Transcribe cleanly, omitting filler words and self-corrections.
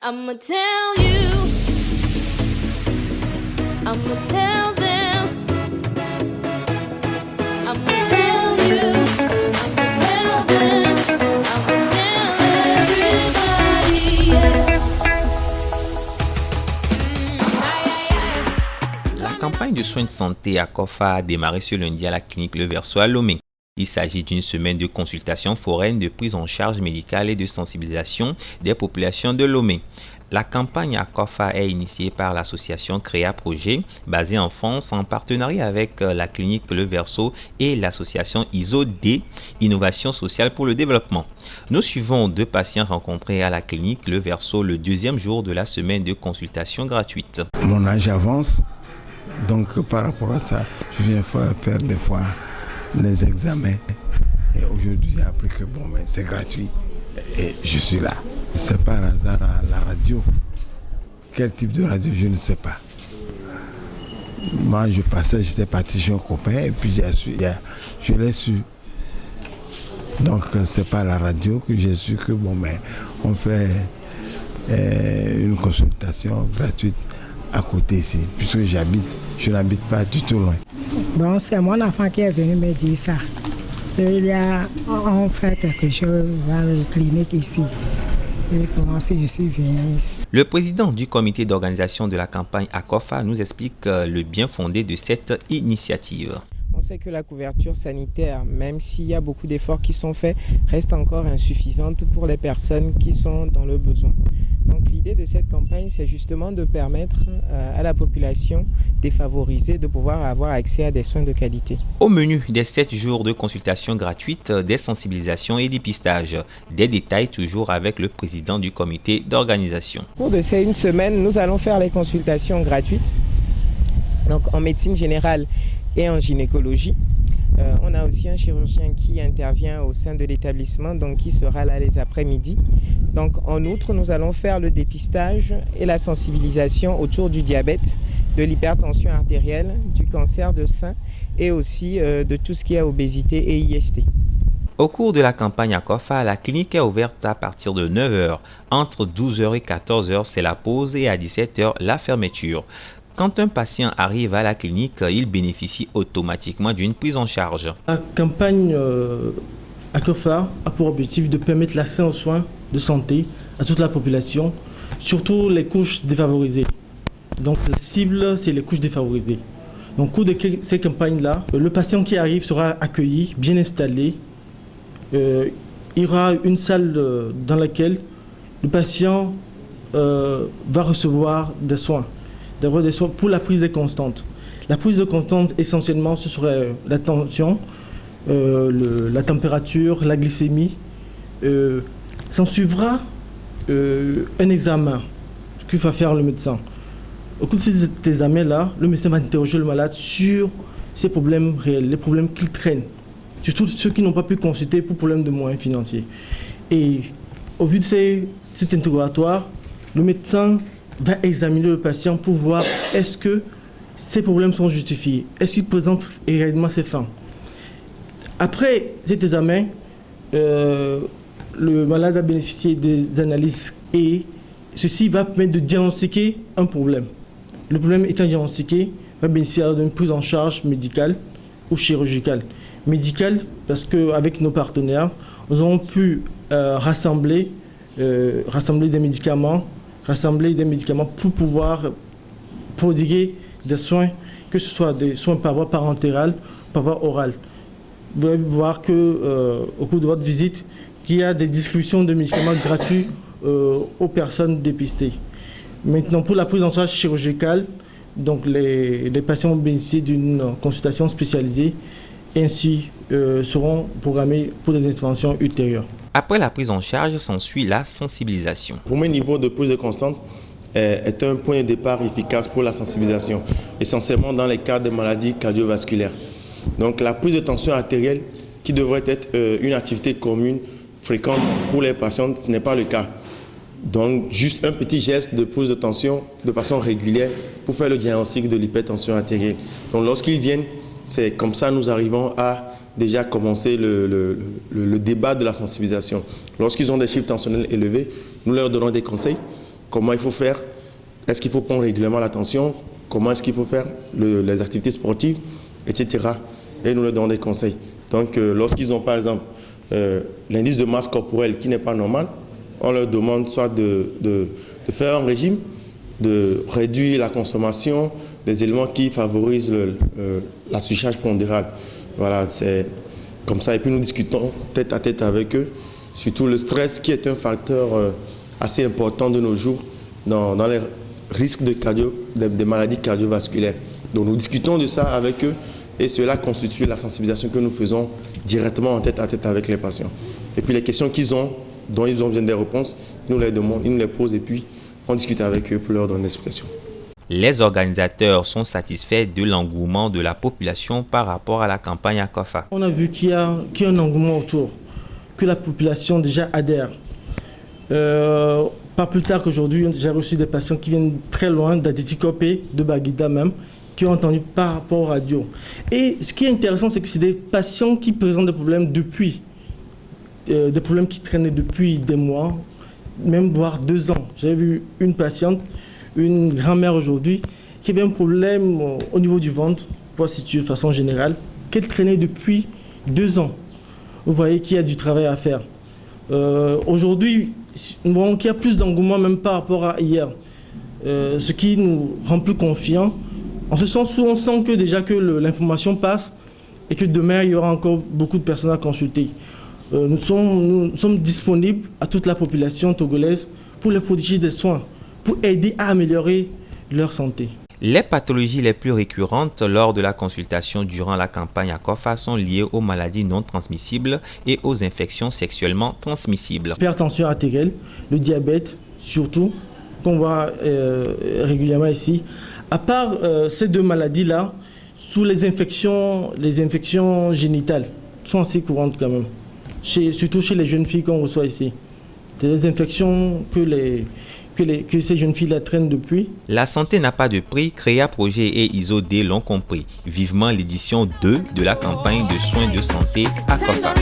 I'ma tell you, I'ma tell them, I'ma tell you, I'ma tell them, I'ma tell everybody, yeah. La campagne de soins de santé à Kofa a démarré ce lundi à la clinique Le Verseau à Lomé. Il s'agit d'une semaine de consultation foraine, de prise en charge médicale et de sensibilisation des populations de Lomé. La campagne à Kofa est initiée par l'association Créa Projet, basée en France, en partenariat avec la clinique Le Verseau et l'association ISO-D, Innovation sociale pour le développement. Nous suivons deux patients rencontrés à la clinique Le Verseau le deuxième jour de la semaine de consultation gratuite. Mon âge avance, donc par rapport à ça, je viens faire des fois les examens. Et aujourd'hui, j'ai appris que c'est gratuit et je suis là. C'est par hasard à la radio. Quel type de radio, je ne sais pas. Moi, je passais, j'étais parti chez un copain et puis je l'ai su. Donc, c'est par la radio que j'ai su que on fait une consultation gratuite à côté ici, puisque je n'habite pas du tout loin. Bon, c'est mon enfant qui est venu me dire ça. On fait quelque chose dans la clinique ici. Et pour moi, je suis venu ici. Le président du comité d'organisation de la campagne à Kofa nous explique le bien fondé de cette initiative. On sait que la couverture sanitaire, même s'il y a beaucoup d'efforts qui sont faits, reste encore insuffisante pour les personnes qui sont dans le besoin. Donc l'idée de cette campagne, c'est justement de permettre à la population défavorisée de pouvoir avoir accès à des soins de qualité. Au menu des 7 jours de consultation gratuite, des sensibilisations et dépistages. Des détails toujours avec le président du comité d'organisation. Au cours de ces une semaine, nous allons faire les consultations gratuites, donc en médecine générale et en gynécologie. On a aussi un chirurgien qui intervient au sein de l'établissement, donc qui sera là les après-midi. Donc en outre, nous allons faire le dépistage et la sensibilisation autour du diabète, de l'hypertension artérielle, du cancer de sein et aussi de tout ce qui est obésité et IST. Au cours de la campagne à Kofa, la clinique est ouverte à partir de 9h. Entre 12h et 14h, c'est la pause et à 17h, la fermeture. Quand un patient arrive à la clinique, il bénéficie automatiquement d'une prise en charge. La campagne à Kofa a pour objectif de permettre l'accès aux soins de santé à toute la population, surtout les couches défavorisées. Donc la cible, c'est les couches défavorisées. Donc au cours de ces campagnes-là, le patient qui arrive sera accueilli, bien installé. Il y aura une salle dans laquelle le patient va recevoir des soins. D'avoir des soins pour la prise de constante. La prise de constante, essentiellement, ce serait la tension, la température, la glycémie. S'en suivra un examen qu'il va faire le médecin. Au cours de cet examen-là, le médecin va interroger le malade sur ses problèmes réels, les problèmes qu'il traîne, surtout ceux qui n'ont pas pu consulter pour problèmes de moyens financiers. Et au vu de cet interrogatoire, le médecin va examiner le patient pour voir est-ce que ces problèmes sont justifiés, est-ce qu'il présente réellement ses fins. Après cet examen, le malade va bénéficier des analyses et ceci va permettre de diagnostiquer un problème. Le problème étant diagnostiqué, va bénéficier d'une prise en charge médicale ou chirurgicale. Médicale parce qu'avec nos partenaires, nous avons pu rassembler des médicaments pour pouvoir prodiguer des soins, que ce soit des soins par voie parentérale, par voie orale. Vous allez voir qu'au cours de votre visite, qu'il y a des distributions de médicaments gratuits aux personnes dépistées. Maintenant, pour la prise en charge chirurgicale, donc les patients vont bénéficier d'une consultation spécialisée et ainsi seront programmés pour des interventions ultérieures. Après la prise en charge, s'ensuit la sensibilisation. Pour mon niveau de prise de constante est un point de départ efficace pour la sensibilisation, essentiellement dans les cas de maladies cardiovasculaires. Donc la prise de tension artérielle, qui devrait être une activité commune, fréquente pour les patients, ce n'est pas le cas. Donc juste un petit geste de prise de tension de façon régulière pour faire le diagnostic de l'hypertension artérielle. Donc lorsqu'ils viennent, c'est comme ça nous arrivons à déjà commencer le débat de la sensibilisation. Lorsqu'ils ont des chiffres tensionnels élevés, nous leur donnons des conseils comment il faut faire, est-ce qu'il faut prendre régulièrement l'attention, comment est-ce qu'il faut faire les activités sportives, etc. Et nous leur donnons des conseils. Donc, lorsqu'ils ont par exemple l'indice de masse corporelle qui n'est pas normal, on leur demande soit de faire un régime, de réduire la consommation des éléments qui favorisent la surcharge pondérale. Voilà, c'est comme ça. Et puis nous discutons tête à tête avec eux, surtout le stress qui est un facteur assez important de nos jours dans les risques des maladies cardiovasculaires. Donc nous discutons de ça avec eux et cela constitue la sensibilisation que nous faisons directement en tête à tête avec les patients. Et puis les questions dont ils ont besoin des réponses, ils nous les demandent, ils nous les posent et puis on discute avec eux pour leur donner des explications. Les organisateurs sont satisfaits de l'engouement de la population par rapport à la campagne ACOFA. On a vu qu'il y a un engouement autour, que la population déjà adhère. Pas plus tard qu'aujourd'hui, j'ai reçu des patients qui viennent très loin, d'Adétikopé, de Baguida même, qui ont entendu par rapport aux radios. Et ce qui est intéressant, c'est que c'est des patients qui présentent des problèmes des problèmes qui traînaient depuis des mois, même voire 2 ans. J'ai vu une patiente, une grand-mère aujourd'hui, qui avait un problème au niveau du ventre, pour situer de façon générale, qu'elle traînait depuis 2 ans. Vous voyez qu'il y a du travail à faire. Aujourd'hui, nous voyons qu'il y a plus d'engouement même par rapport à hier, ce qui nous rend plus confiants, en ce sens où on sent que déjà que l'information passe et que demain, il y aura encore beaucoup de personnes à consulter. Nous sommes disponibles à toute la population togolaise pour les prodiguer des soins, pour aider à améliorer leur santé. Les pathologies les plus récurrentes lors de la consultation durant la campagne ACOFA sont liées aux maladies non transmissibles et aux infections sexuellement transmissibles. L'hypertension artérielle, le diabète, surtout, qu'on voit régulièrement ici. À part ces 2 maladies-là, sous les infections génitales sont assez courantes quand même, surtout chez les jeunes filles qu'on reçoit ici. Des infections que ces jeunes filles la traînent depuis. La santé n'a pas de prix, Créa Projet et ISO-D l'ont compris. Vivement l'édition 2 de la campagne de soins de santé ACOFA.